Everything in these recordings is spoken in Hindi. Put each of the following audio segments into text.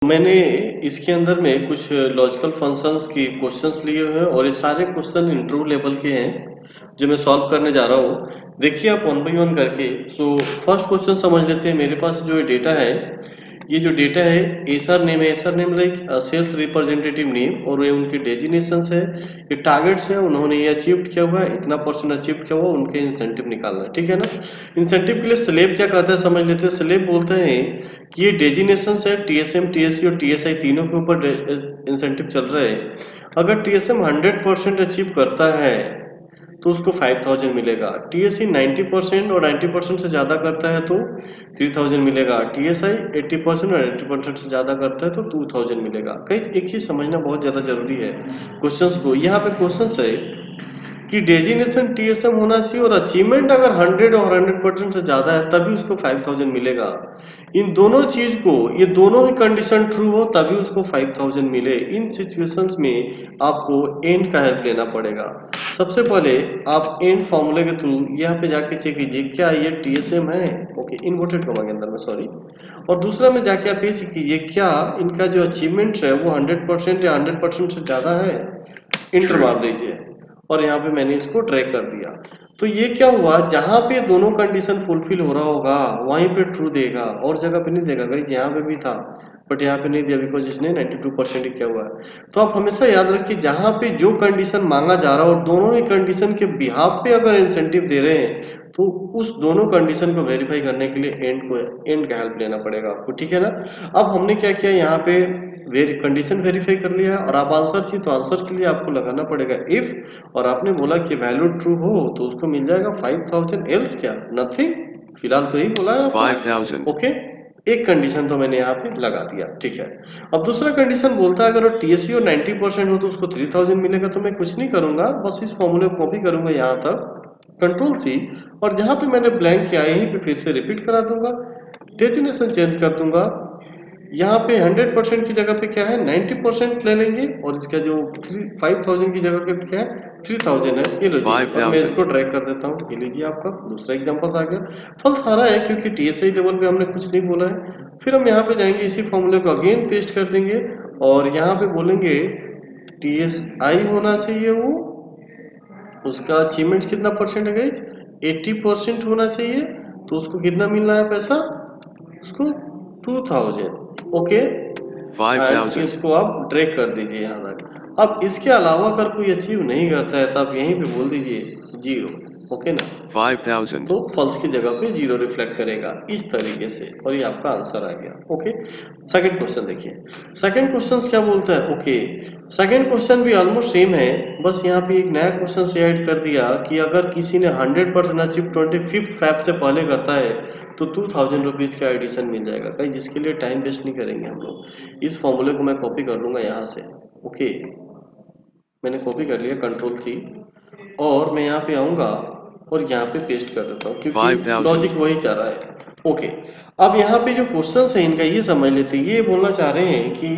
मैंने इसके अंदर में कुछ लॉजिकल फंक्शंस की क्वेश्चंस लिए हुए हैं और ये सारे क्वेश्चन इंटरव्यू लेवल के हैं जो मैं सॉल्व करने जा रहा हूँ। देखिए आप वन बाय वन करके। सो फर्स्ट क्वेश्चन समझ लेते हैं। मेरे पास जो डेटा है, ये जो डेटा है एसआर नेम है। SR name like sales representative name और ये उनके डेजिनेशंस है, ये टारगेट्स है, उन्होंने ये अचीव किया हुआ है, इतना परसेंट अचीव किया हुआ, उनके इंसेंटिव निकालना है। ठीक है ना। इंसेंटिव के लिए स्लेब क्या कहता है समझ लेते हैं। स्लेब बोलते हैं कि ये डेजिनेशंस है, टीएसएम टीएससी और टीएसआई तीनों के ऊपर इंसेंटिव चल रहे हैं। अगर टीएसएम 100% अचीव करता है तो उसको 5000 मिलेगा। टीएससी 90% और 90% से ज्यादा करता है तो 3000 मिलेगा। टीएसआई 80% और 80% से ज्यादा करता है तो 2000 मिलेगा। कई एक चीज समझना बहुत ज्यादा जरूरी है क्वेश्चंस को। यहाँ पे क्वेश्चंस है कि डेजिनेशन टीएसएम होना चाहिए और अचीवमेंट अगर 100 और 100% से ज्यादा है तभी उसको 5000 मिलेगा। इन दोनों चीज को, ये दोनों ही कंडीशन ट्रू हो तभी उसको 5000 मिले। इन सिचुएशंस में आपको एंड का हेल्प लेना पड़ेगा। सबसे पहले आप एंड फॉर्मूले के थ्रू यहाँ पे जाके चेक कीजिए क्या ये टीएसएम है। ओके, इन्वर्टेड कॉमा के अंदर में, सॉरी। और दूसरा में जाके आप ये चेक कीजिए क्या इनका जो अचीवमेंट है वो 100% या 100% से ज्यादा है। इंटर मार दीजिए और यहाँ पे मैंने इसको ड्रैग कर दिया। तो ये क्या हुआ, जहां पे दोनों कंडीशन फुलफिल हो रहा होगा वहीं पे ट्रू देगा और जगह पे नहीं देगा। गाइस यहाँ पे भी था बट यहाँ पे नहीं दिया बिकॉज इसने 92% ही किया हुआ है। तो आप हमेशा याद रखिए जहां पे जो कंडीशन मांगा जा रहा है और दोनों ही कंडीशन के बिहाफ पे अगर इंसेंटिव दे रहे हैं तो उस दोनों कंडीशन को वेरीफाई करने के लिए एंड का हेल्प लेना पड़ेगा आपको। ठीक है ना। अब हमने क्या किया, यहाँ पे कंडीशन वेरीफाई कर लिया है और आप आंसर चाहिए तो आंसर के लिए आपको लगाना पड़ेगा इफ, और आपने बोला कि वैल्यू ट्रू हो तो उसको मिल जाएगा 5000, एल्स क्या नथिंग। फिलहाल तो यही बोला है आपको 5000। ओके। एक कंडीशन तो मैंने यहाँ पे लगा दिया। ठीक है। अब दूसरा कंडीशन बोलता है अगर टीएससी और 90% हो तो उसको 3000 मिलेगा। तो मैं कुछ नहीं करूंगा, बस इस फॉर्मूले को कॉपी करूंगा यहाँ तक, कंट्रोल सी, और जहां पे मैंने ब्लैंक किया यहीं पे फिर से रिपीट करा दूंगा, डेजिनेशन चेंज कर दूंगा। यहाँ पे 100% की जगह पे क्या है 90% ले लेंगे और इसका जो 5000 की जगह पे क्या है 3000 है। ये लीजिए और मैं इसको 5000। ड्रैग कर देता हूँ। ये लीजिए आपका दूसरा एग्जांपल आ गया। फल सारा है क्योंकि टीएसआई लेवल पे हमने कुछ नहीं बोला है। फिर हम यहाँ पे जाएंगे, इसी फॉर्मूले को अगेन पेस्ट कर देंगे और यहाँ पे बोलेंगे टीएसआई होना चाहिए वो, उसका अचीवमेंट कितना परसेंट है गाइज 80% होना चाहिए। तो उसको कितना मिलना है पैसा, उसको 2000। Okay, and 5000। इसको आप ड्रैग कर दीजिए यहाँ तक। अब इसके अलावा अगर कोई अचीव नहीं करता है तो आप यहीं पे बोल दीजिए 0। ओके ना। 5000। तो फॉल्स की जगह पे 0 रिफ्लेक्ट करेगा इस तरीके से और ये आपका आंसर आ गया। ओके। सेकंड क्वेश्चन देखिए। सेकंड क्वेश्चन क्या बोलता है। ओके, सेकंड क्वेश्चन भी ऑलमोस्ट सेम है, बस यहाँ पे एक नया क्वेश्चन से ऐड कर दिया कि अगर किसी ने 100% अचीव 25th फैब से पहले करता है तो 2000 रुपीज का एडिशन मिल जाएगा। कहीं जिसके लिए टाइम वेस्ट नहीं करेंगे हम लोग। इस फॉर्मूले को मैं कॉपी कर लूंगा यहाँ से। ओके, मैंने कॉपी कर लिया कंट्रोल सी और मैं यहाँ पे आऊंगा और यहाँ पे पेस्ट कर देता हूँ क्योंकि 5000। लॉजिक वही चाह रहा है। ओके, अब यहाँ पे जो क्वेश्चन है इनका ये समझ लेते हैं। ये बोलना चाह रहे हैं कि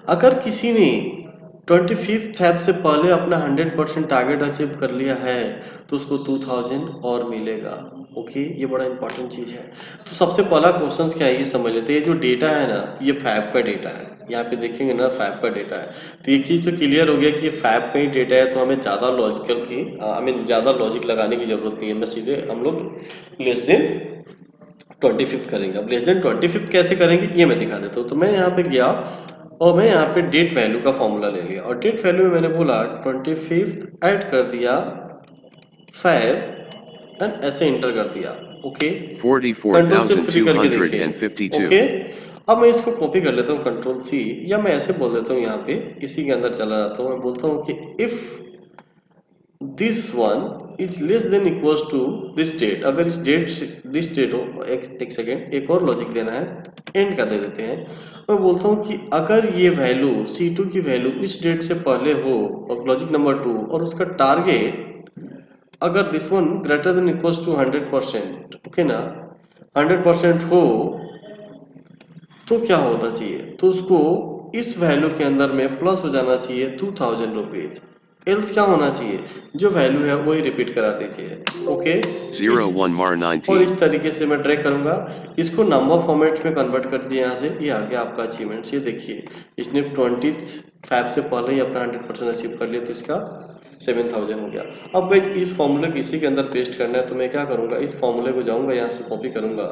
अगर किसी ने 25th फैब से पहले अपना 100% टारगेट अचीव कर लिया है तो उसको 2000 और मिलेगा। ओके, ये बड़ा इंपॉर्टेंट चीज है। तो सबसे पहला क्वेश्चन क्या है ये समझ लेते हैं। ये जो डेटा है ना ये फैब का डेटा है। यहाँ पे देखेंगे ना फैब का डेटा है। तो एक चीज तो क्लियर हो गया कि फैब का ही डेटा है तो हमें ज्यादा लॉजिकल की हमें ज्यादा लॉजिक लगाने की जरूरत नहीं है। मैं सीधे हम लोग लेस देन 25th करेंगे। अब लेस देन 25th कैसे करेंगे ये मैं दिखा देता हूँ। तो मैं यहाँ पे गया और मैं यहाँ पे डेट वैल्यू का फॉर्मूला ले लिया और डेट वैल्यू में मैंने बोला 25th ऐड कर दिया फैब एंड ऐसे इंटर कर दिया। ओके, कंट्रोल से फ्री करके देखिए। 44,252। ओके, अब मैं इसको कॉपी कर लेता हूँ कंट्रोल सी, या मैं ऐसे बोल देता हूँ यहाँ पे इसी के अंदर चला जाता हूँ। मैं बोलता हूँ कि if this one is less than equals to this date, अगर इस डेट दिस डेट हो, एक सेकेंड एक और लॉजिक देना है, एंड का दे देते हैं। मैं बोलता हूँ कि अगर ये वैल्यू C2 की वैल्यू इस डेट से पहले हो और लॉजिक नंबर 2 और उसका टारगेट अगर this one greater than equals to 100%, okay ना, 100% हो तो क्या होना चाहिए, तो उसको इस वैल्यू के अंदर में प्लस हो जाना चाहिए 2000 रुपीज। एल्स क्या होना चाहिए, जो वैल्यू है वही रिपीट करा दीजिए। ओके, 0 1 mar और 19. इस तरीके से मैं ड्रैग करूंगा, इसको नंबर फॉर्मेट में कन्वर्ट कर दीजिए। यहाँ से ये आ गया आपका अचीवमेंट। ये देखिए इसने 25 से पहले ही अपना 100% अचीव कर लिया, तो इसका 7000 हो गया। अब गाइस इस फॉर्मूले को इसी के अंदर पेस्ट करना है, तो मैं क्या करूंगा, इस फॉर्मूले को जाऊंगा, यहाँ से कॉपी करूंगा,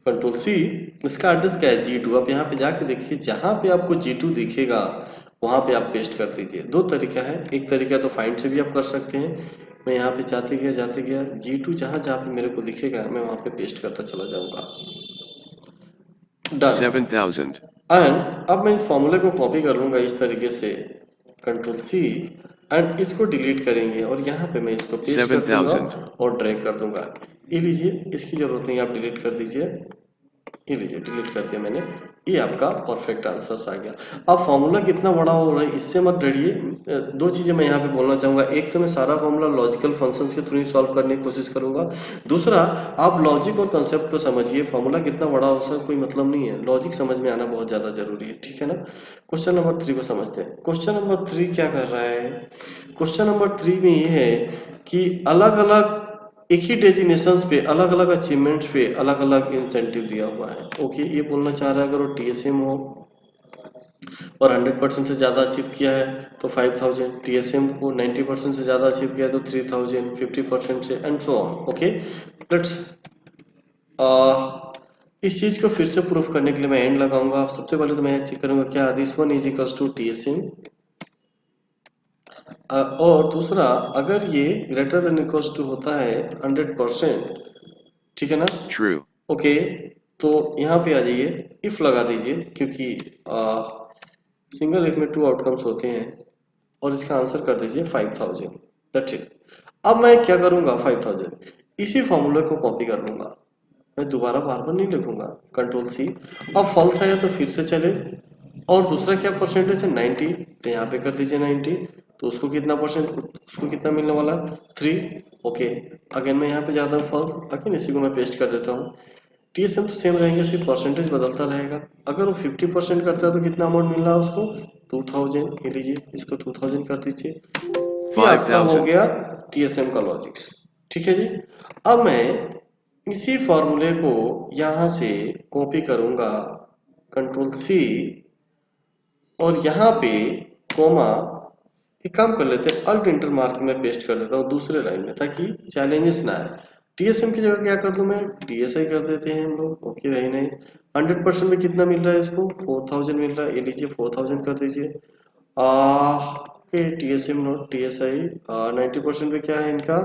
कंट्रोल सी, इसका एड्रेस क्या है G2। अब यहाँ पे जाके देखिए, जहां पे आपको G2 दिखेगा वहां पे आप पेस्ट कर दीजिए। दो तरीका है, एक तरीका तो फाइंड से भी आप कर सकते हैं। मैं यहाँ पे जाते गया G2 जहां जहां पे मेरे को दिखेगा मैं वहां पे पेस्ट करता चला जाऊंगा। डन। 7000. एंड अब मैं इस फॉर्मूले को कॉपी कर लूंगा इस तरीके से, कंट्रोल सी, एंड इसको डिलीट करेंगे और यहाँ पे मैं इसको पेस्ट कर दूंगा 7000. और ड्रैग कर दूंगा। ये लीजिए, इसकी जरूरत नहीं, आप डिलीट कर दीजिए। ये लीजिए, डिलीट कर दिया मैंने। ये आपका परफेक्ट आंसर आ गया। अब फॉर्मूला कितना बड़ा हो रहा है इससे मत डरिए। दो चीजें मैं यहाँ पे बोलना चाहूंगा, एक तो मैं सारा फॉर्मूला लॉजिकल फंक्शंस के थ्रू ही सॉल्व करने की कोशिश करूंगा। दूसरा, आप लॉजिक और कंसेप्ट को समझिए। फॉर्मूला कितना बड़ा हो उसका कोई मतलब नहीं है, लॉजिक समझ में आना बहुत ज्यादा जरूरी है, ठीक है ना। क्वेश्चन नंबर 3 को समझते हैं। क्वेश्चन नंबर 3 क्या कर रहा है, क्वेश्चन नंबर 3 में ये है कि अलग अलग एक ही डेजिग्नेशंस पे अलग अलग अचीवमेंट्स पे अलग अलग इंसेंटिव दिया हुआ है। ओके, ये बोलना चाह रहा है अगर वो टीएसएम हो और 100% से ज्यादा अचीव किया है तो 5000, टीएसएम को 90% से ज्यादा अचीव किया है तो 3000, 50% से and so on. Okay, let's इस चीज को फिर से प्रूफ करने के लिए मैं एंड लगाऊंगा। सबसे पहले तो मैं चेक करूंगा क्या this one is equals to TSM, और दूसरा अगर ये ग्रेटर देन इक्वल्स टू होता है 100%, ठीक है ना। True. ओके, तो यहाँ पे आ जाइए, इफ लगा दीजिए, क्योंकि सिंगल इफ में 2 आउटकम्स होते हैं, और इसका आंसर कर दीजिए 5000। That's it. अब मैं क्या करूंगा, 5000 इसी फॉर्मूले को कॉपी कर लूंगा, मैं दोबारा बार बार नहीं लिखूंगा, कंट्रोल सी। अब फॉल्स आया तो फिर से चले, और दूसरा क्या परसेंटेज है 90, तो यहाँ पे कर दीजिए 90, तो उसको कितना परसेंट, उसको कितना मिलने वाला 3। ओके, अगेन मैं यहाँ पे जाता हूँ फॉल्स, अगेन इसी को मैं पेस्ट कर देता हूँ। टीएसएम तो सेम रहेंगे, सिर्फ परसेंटेज बदलता रहेगा। अगर वो 50% करता है तो कितना अमाउंट मिल रहा है उसको 2000, ये लीजिए इसको 2000 कर दीजिए। ये आपका हो 5000. गया टीएसएम का लॉजिक्स, ठीक है जी। अब मैं इसी फॉर्मूले को यहां से कॉपी करूंगा, कंट्रोल सी, और यहाँ पे कोमा, एक काम कर लेते हैं, अल्ट इंटर मार्क में पेस्ट कर देता हूँ दूसरे लाइन में ताकि चैलेंजेस ना आए। टीएसएम की जगह क्या कर दूं मैं, टीएसआई कर देते हैं हम लोग। Okay, very nice. 100% में कितना मिल रहा है इसको, 4000 मिल रहा है, ये लीजिए 4000 कर दीजिए। Okay, TSM not TSI. 90% पे क्या है इनका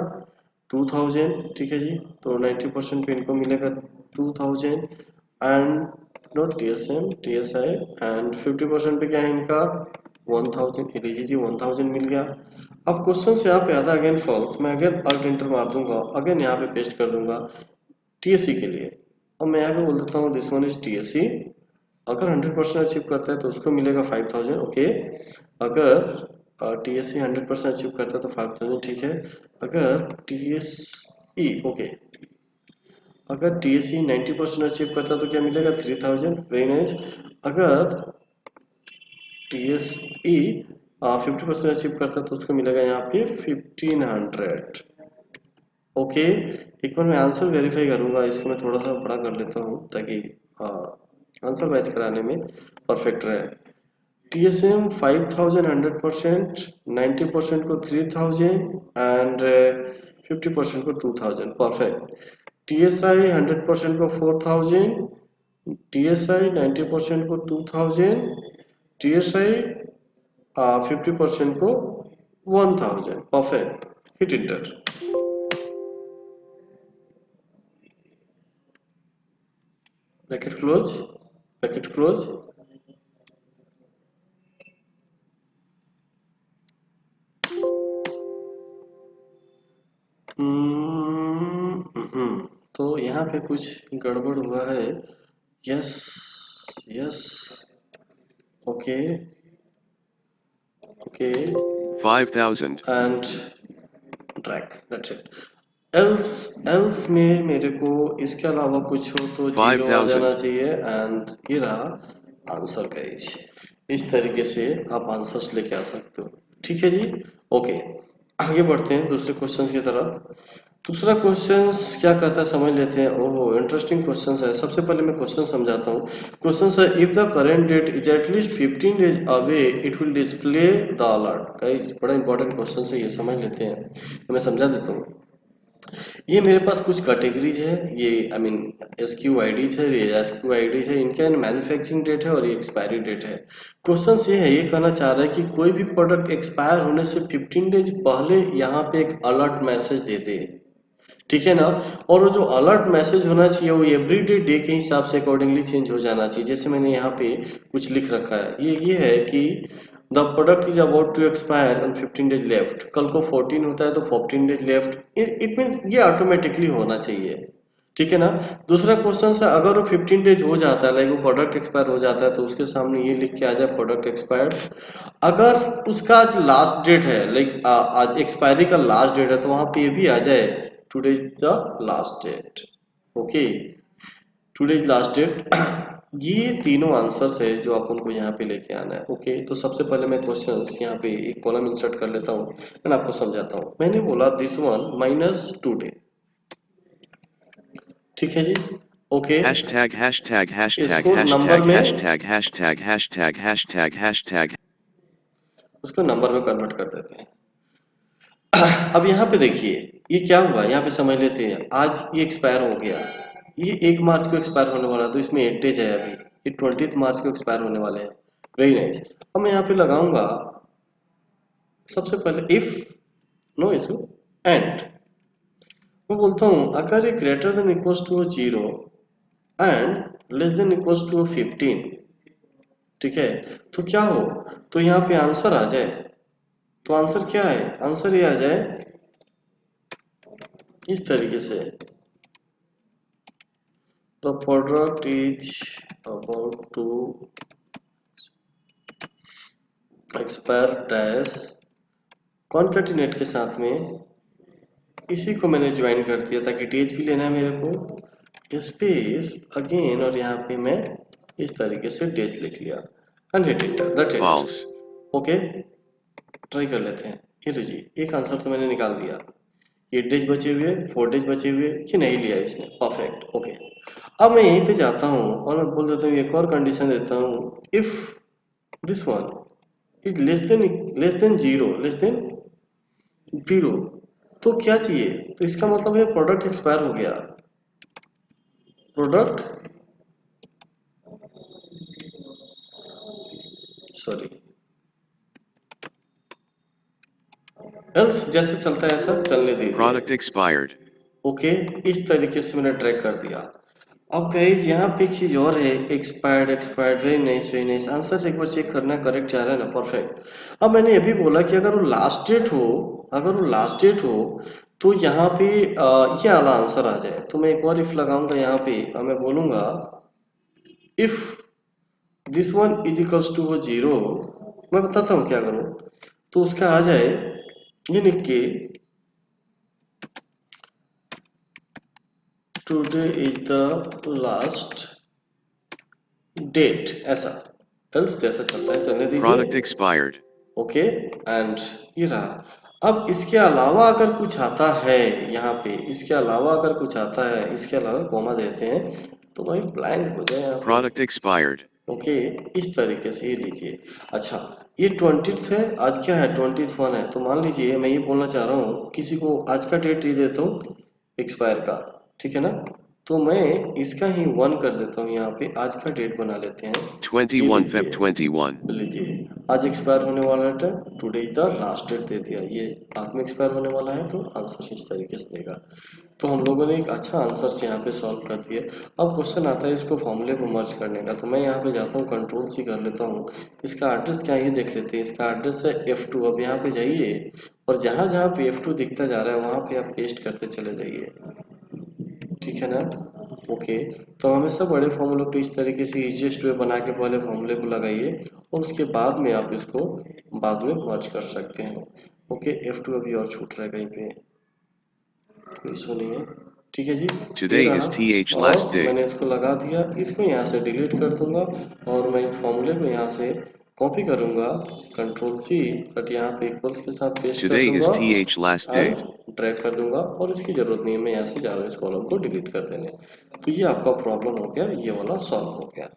2000, ठीक है जी। तो 90% पे इनको मिलेगा 2000 and not TSM TSI, and 50% पे क्या है इनका 1000, ये लीजिए जी 1000 मिल गया। अब क्वेश्चन से यहाँ पे आता है अगेन फॉल्स, मैं अगेन अल्ट एंटर मार दूंगा, अगेन यहाँ पे पेस्ट कर दूंगा टीएससी के लिए। अब मैं यहाँ पे बोल देता हूँ दिस वन इज टीएससी, अगर 100% अचीव करता है तो उसको मिलेगा 5000। ओके, अगर टीएससी 100% अचीव करता है तो 5000, ठीक है। अगर टीएसई, ओके, अगर टीएससी 90% अचीव करता है तो क्या मिलेगा 3000, वेरी नाइस। अगर टीएसई 50% अचीव करता है तो उसको मिलेगा यहाँ पे 1500। ओके, एक बार मैं आंसर वेरीफाई करूंगा, इसको मैं थोड़ा सा बड़ा कर लेता हूँ ताकि आंसर मैच कराने में परफेक्ट रहे। TSM 5000 100%, 90% को 3000 एंड 50% को 2000, परफेक्ट। TSI 100% को 4000, TSI 90% को 2000, TSI 50% को 1000, perfect. Hit inter. Bracket close, bracket close. तो यहाँ पे कुछ गड़बड़ हुआ है। Yes, yes, okay, okay, 5000. And drag, that's it. Else में मेरे को इसके अलावा कुछ हो तो 0 आ जाना 5000. चाहिए, एंड ये रहा आंसर गाइस। इस तरीके से आप आंसर्स लेके आ सकते हो। ठीक है जी, ओके। आगे बढ़ते हैं दूसरे क्वेश्चंस की तरफ। दूसरा क्वेश्चन क्या कहता है समझ लेते हैं। ओह, इंटरेस्टिंग क्वेश्चन है। सबसे पहले मैं क्वेश्चन समझाता हूँ। क्वेश्चन है, if the current date is at least 15 days away it will display the alert. Guys बड़ा इंपॉर्टेंट क्वेश्चन है, ये समझ लेते हैं। तो मैं समझा देता हूँ। ये मेरे पास कुछ कैटेगरीज है, ये आई मीन SQIDs है, ये SQIDs है, इनका मैन्युफैक्चरिंग डेट है और ये एक्सपायरी डेट है। क्वेश्चन ये है, ये कहना चाह रहा है कि कोई भी प्रोडक्ट एक्सपायर होने से 15 डेज पहले यहाँ पे एक अलर्ट मैसेज दे दे। ठीक है ना। और वो जो अलर्ट मैसेज होना चाहिए वो एवरीडे डे के हिसाब से अकॉर्डिंगली चेंज हो जाना चाहिए। जैसे मैंने यहाँ पे कुछ लिख रखा है, ये है कि the product is about to expire on 15 days left. कल को 14 होता है तो 14 डेज लेफ्ट, इट मीन्स ये ऑटोमेटिकली होना चाहिए। ठीक है ना। दूसरा क्वेश्चन है, अगर वो 15 डेज हो जाता है, लाइक वो प्रोडक्ट एक्सपायर हो जाता है, तो उसके सामने ये लिख के आ जाए प्रोडक्ट एक्सपायर्ड। अगर उसका आज लास्ट डेट है, लाइक आज एक्सपायरी का लास्ट डेट है, तो वहां पे ये भी आ जाए today is the last date. Okay, today is last date. ये तीनों आंसर्स है जो आप उनको यहाँ पे लेके आना है। ओके, तो सबसे पहले मैं क्वेश्चंस यहाँ पे एक कॉलम इंसर्ट कर लेता हूँ, मैं आपको समझाता हूँ। मैंने बोला दिस वन माइनस टुडे। ठीक है जी, ओके। Hashtag hashtag hashtag इसको नंबर hashtag में, hashtag hashtag hashtag hashtag hashtag उसको नंबर में कन्वर्ट कर देते हैं। अब यहाँ पे देखिए ये क्या हुआ, यहाँ पे समझ लेते हैं। आज ये एक्सपायर हो गया, ये 1 मार्च को एक्सपायर होने वाला, तो इसमें 8 डेज है अभी, ये 20 मार्च को एक्सपायर होने वाले हैं। Very nice. अब मैं यहाँ पे लगाऊंगा सबसे पहले इफ नो इशू एंड, मैं बोलता हूँ अगर ये greater than equals to 0 and less than equals to 15, ठीक है, तो क्या हो, तो यहाँ पे आंसर आ जाए। तो आंसर क्या है, आंसर ये आ जाए इस तरीके से, the product is about to expire dash, concatenate के साथ में इसी को मैंने ज्वाइन कर दिया ताकि डेज भी लेना है मेरे को, स्पेस अगेन, और यहाँ पे मैं इस तरीके से डेज लिख लिया and hit enter, that's false. It. Okay, try कर लेते हैं। ये लीजिए, एक आंसर तो मैंने निकाल दिया। 8 डेज बचे हुए, 4 डेज बचे हुए कि नहीं लिया इसने, परफेक्ट। ओके, अब मैं यहीं पे जाता हूँ और मैं बोल देता हूँ, एक और कंडीशन देता हूँ, if this one is less then 0, less than 0, तो क्या चाहिए, तो इसका मतलब है प्रोडक्ट एक्सपायर हो गया, प्रोडक्ट सॉरी एल्स जैसे चलता है ऐसा चलने दीजिए। Product expired. ओके, इस तरीके से मैंने ट्रैक कर दिया। अब गाइस यहाँ पे एक चीज और है, expired expired, very nice very nice. Answer एक बार चेक करना, करेक्ट जा रहा है ना, परफेक्ट। अब मैंने ये भी बोला कि अगर वो लास्ट डेट हो, अगर वो लास्ट डेट हो तो यहाँ पे ये वाला आंसर आ जाए। तो मैं एक और इफ लगाऊंगा यहाँ पे और मैं बोलूंगा if this one is equals to 0, मैं बताता हूँ क्या करूँ, तो उसका आ जाए ये लिख के today is the last date, ऐसा एल्स जैसा चलता है चलने Product दीजिए। expired. ओके, एंड ये रहा। अब इसके अलावा अगर कुछ आता है यहाँ पे, इसके अलावा अगर कुछ आता है, इसके अलावा कॉमा देते हैं तो भाई ब्लैंक हो जाए यहाँ पे। Product expired. ओके, इस तरीके से ये लीजिए। अच्छा, ये 20th है, आज क्या है 21 है, तो मान लीजिए मैं ये बोलना चाह रहा हूँ किसी को आज का डेट ही देता हूँ एक्सपायर का, ठीक है ना। तो मैं इसका ही 1 कर देता हूँ, यहाँ पे आज का डेट बना लेते हैं। ये 21 Feb 21. लीजिए आज एक्सपायर होने वाला है, टुडे द लास्ट डेट दे दिया, ये बाद में एक्सपायर होने वाला है, तो आंसर इस तरीके से देगा। तो हम लोगों ने एक अच्छा आंसर यहाँ पे सॉल्व कर दिया। अब क्वेश्चन आता है इसको फॉर्मूले को मर्ज करने का, तो मैं यहाँ पे जाता हूँ कंट्रोल सी कर लेता हूँ। इसका एड्रेस क्या है ये देख लेते हैं। इसका एड्रेस है F2। अब यहाँ पे जाइए और जहां जहां पे F2 दिखता जा रहा है वहां पे आप पेस्ट करते चले जाइए, ठीक है ना। ओके, तो हमेशा बड़े फॉर्मूले को इस तरीके से इजीएस्ट वे बना के पहले फॉर्मूले को लगाइए और उसके बाद में आप इसको बाद में मर्ज कर सकते हैं। ओके, F2 अभी और छूट रहा है कहीं पे, कोई इशू नहीं है, ठीक है जी। ये Today रहा is TH और last day. मैंने इसको लगा दिया, इसको यहाँ से डिलीट कर दूंगा और मैं इस फॉर्मूले को यहाँ से कॉपी करूंगा कंट्रोल सी, बट यहाँ पे इक्वल्स के साथ पेस्ट कर Today is दूंगा th last and date. Drag कर दूंगा और इसकी जरूरत नहीं है, मैं यहाँ से जा रहा हूँ इस कॉलम को डिलीट कर देने। तो ये आपका प्रॉब्लम हो गया, ये वाला सॉल्व हो गया।